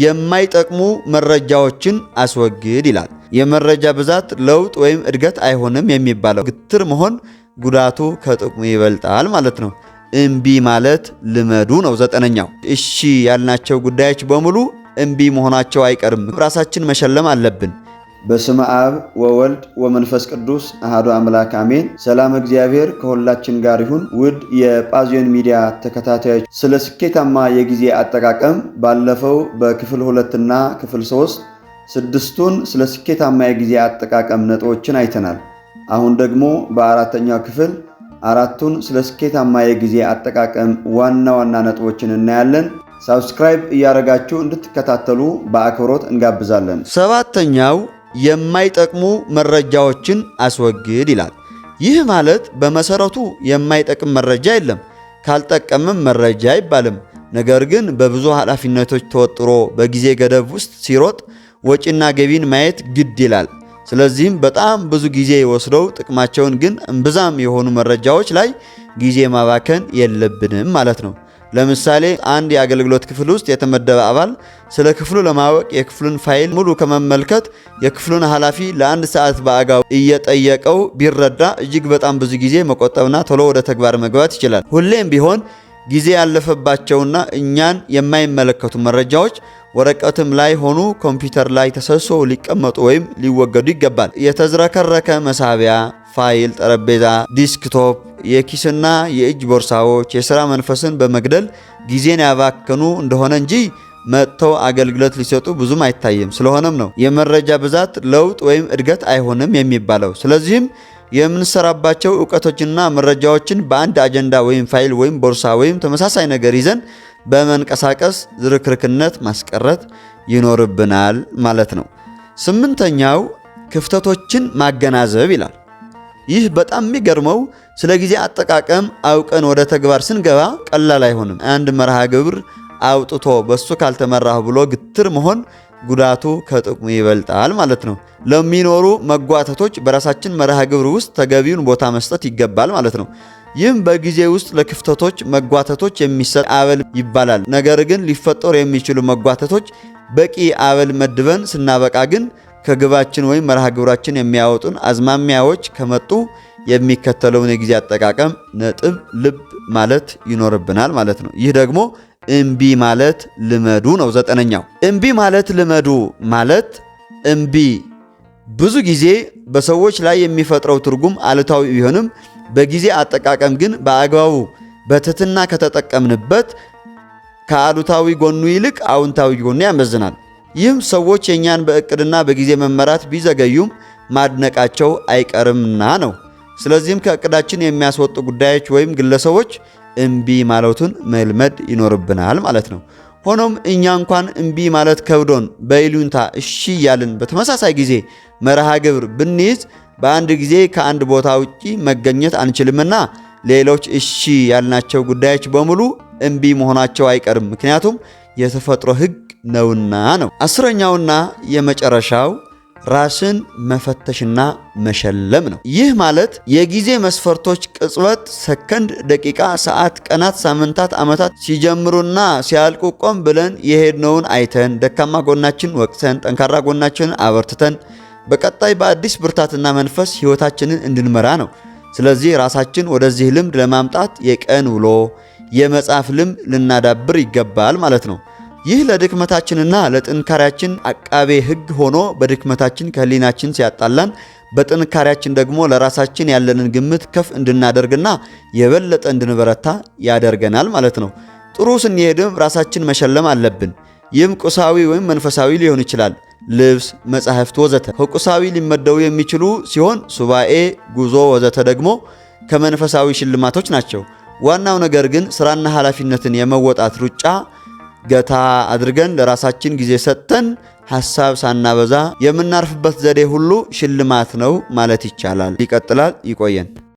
የማይጠቅሙ መረጃዎችን አስወግድ ይላል። የመረጃ ብዛት ለውጥ ወይም እድገት አይሆንም የሚባለው ግትር መሆን ጉዳቱ ከጥቅሙ ይበልጣል ማለት ነው። እምቢ ማለት ልመዱ ነው። 9ኛው እሺ ያልናቸው ጉዳዮች በሙሉ እምቢ መሆናቸው አይቀርም። ራሳችን መሸለም አለብን። በስመ አብ ወወልድ ወመንፈስ ቅዱስ አሐዱ አምላክ አሜን። ሰላም እግዚአብሔር ከሁላችን ጋር ይሁን። ውድ የጳዚዮን ሚዲያ ተከታታዮች ስለ ስኬታማ የጊዜ አጠቃቀም ባለፈው በክፍል 2 እና ክፍል 3 6ቱን ስለ ስኬታማ የጊዜ አጠቃቀም ነጥቦችን አይተናል። አሁን ደግሞ በአራተኛው ክፍል 4ቱን ስለ ስኬታማ የጊዜ አጠቃቀም ዋና ዋና ነጥቦችን እናያለን። ሳብስክራይብ እያደረጋችሁ እንድትከታተሉ በአክብሮት እንጋብዛለን። 7ኛው የማይጠቅሙ መረጃዎችን አስወግድ ይላል። ይህ ማለት በመሰረቱ የማይጠቅም መረጃ የለም፣ ካልጠቀምም መረጃ አይባልም። ነገር ግን በብዙ ኃላፊነቶች ተወጥሮ በጊዜ ገደብ ውስጥ ሲሮጥ ወጪና ገቢን ማየት ግድ ይላል። ስለዚህም በጣም ብዙ ጊዜ ወስደው ጥቅማቸውን ግን እምብዛም የሆኑ መረጃዎች ላይ ጊዜ ማባከን የለብንም ማለት ነው። ለምሳሌ አንድ የአገልግሎት ክፍል ውስጥ የተመደበ አባል ስለ ክፍሉ ለማወቅ የክፍሉን ፋይል ሙሉ ከመመልከት የክፍሉን ኃላፊ ለ1 ሰዓት በአጋው እየጠየቀው ቢረዳ እጅግ በጣም ብዙ ጊዜ መቆጠብና ቶሎ ወደ ተግባር መግባት ይችላል። ሁሌም ቢሆን ጊዜ ያለፈባቸውና እኛን የማይመለከቱ መረጃዎች ወረቀትም ላይ ሆኑ ኮምፒውተር ላይ ተሰብስቦ ሊቀመጡ ወይም ሊወገዱ ይገባል። የተዝረከረከ መሳቢያ፣ ፋይል፣ ጠረጴዛ፣ ዲስክቶፕ፣ የኪስና የእጅ ቦርሳዎች የሥራ መንፈስን በመግደል ጊዜን ያባከኑ እንደሆነ እንጂ መጥተው አገልግሎት ሊሰጡ ብዙም አይታይም። ስለሆነም ነው የመረጃ ብዛት ለውጥ ወይም እድገት አይሆንም የሚባለው። ስለዚህም የምንሰራባቸው ዕውቀቶችና መረጃዎችን በአንድ አጀንዳ ወይም ፋይል ወይም ቦርሳ ወይም ተመሳሳይ ነገር ይዘን በመንቀሳቀስ ዝርክርክነት ማስቀረት ይኖርብናል ማለት ነው። 8ኛው ክፍተቶችን ማገናዘብ ይላል። ይህ በጣም የሚገርመው ስለ ጊዜ አጠቃቀም አውቀን ወደ ተግባር ስንገባ ቀላል አይሆንም። አንድ መርሃ ግብር አውጥቶ በሱ ካልተመራሁ ብሎ ግትር መሆን ጉዳቱ ከጥቅሙ ይበልጣል ማለት ነው። ለሚኖሩ መጓተቶች በራሳችን መርሃ ግብር ውስጥ ተገቢውን ቦታ መስጠት ይገባል ማለት ነው። ይህም በጊዜ ውስጥ ለክፍተቶች መጓተቶች የሚሰጥ አበል ይባላል። ነገር ግን ሊፈጠሩ የሚችሉ መጓተቶች በቂ አበል መድበን ስናበቃ ግን ከግባችን ወይም መርሃ ግብራችን የሚያወጡን አዝማሚያዎች ከመጡ የሚከተለውን የጊዜ አጠቃቀም ነጥብ ልብ ማለት ይኖርብናል ማለት ነው። ይህ ደግሞ እምቢ ማለት ልመዱ ነው። 9ኛው እምቢ ማለት ልመዱ ማለት እምቢ ብዙ ጊዜ በሰዎች ላይ የሚፈጥረው ትርጉም አሉታዊ ቢሆንም በጊዜ አጠቃቀም ግን በአግባቡ በትህትና ከተጠቀምንበት ከአሉታዊ ጎኑ ይልቅ አዎንታዊ ጎኑ ያመዝናል። ይህም ሰዎች የኛን በእቅድና በጊዜ መመራት ቢዘገዩም ማድነቃቸው አይቀርምና ነው። ስለዚህም ከእቅዳችን የሚያስወጡ ጉዳዮች ወይም ግለሰቦች እምቢ ማለቱን መልመድ ይኖርብናል ማለት ነው። ሆኖም እኛ እንኳን እምቢ ማለት ከብዶን በይሉኝታ እሺ እያልን በተመሳሳይ ጊዜ መርሃ ግብር ብንይዝ በአንድ ጊዜ ከአንድ ቦታ ውጪ መገኘት አንችልምና ሌሎች እሺ ያልናቸው ጉዳዮች በሙሉ እምቢ መሆናቸው አይቀርም፣ ምክንያቱም የተፈጥሮ ሕግ ነውና ነው። 10ኛውና የመጨረሻው ራስን መፈተሽና መሸለም ነው። ይህ ማለት የጊዜ መስፈርቶች ቅጽበት፣ ሰከንድ፣ ደቂቃ፣ ሰዓት፣ ቀናት፣ ሳምንታት፣ ዓመታት ሲጀምሩና ሲያልቁ ቆም ብለን የሄድነውን አይተን ደካማ ጎናችን ወቅሰን ጠንካራ ጎናችንን አበርትተን በቀጣይ በአዲስ ብርታትና መንፈስ ሕይወታችንን እንድንመራ ነው። ስለዚህ ራሳችን ወደዚህ ልምድ ለማምጣት የቀን ውሎ የመጻፍ ልምድ ልናዳብር ይገባል ማለት ነው። ይህ ለድክመታችንና ለጥንካሬያችን አቃቤ ሕግ ሆኖ በድክመታችን ከህሊናችን ሲያጣላን፣ በጥንካሬያችን ደግሞ ለራሳችን ያለንን ግምት ከፍ እንድናደርግና የበለጠ እንድንበረታ ያደርገናል ማለት ነው። ጥሩ ስንሄድም ራሳችን መሸለም አለብን። ይህም ቁሳዊ ወይም መንፈሳዊ ሊሆን ይችላል። ልብስ፣ መጻሕፍት ወዘተ ከቁሳዊ ሊመደቡ የሚችሉ ሲሆን ሱባኤ፣ ጉዞ ወዘተ ደግሞ ከመንፈሳዊ ሽልማቶች ናቸው። ዋናው ነገር ግን ስራና ኃላፊነትን የመወጣት ሩጫ ገታ አድርገን ለራሳችን ጊዜ ሰጥተን ሐሳብ ሳናበዛ የምናርፍበት ዘዴ ሁሉ ሽልማት ነው ማለት ይቻላል። ይቀጥላል። ይቆየን።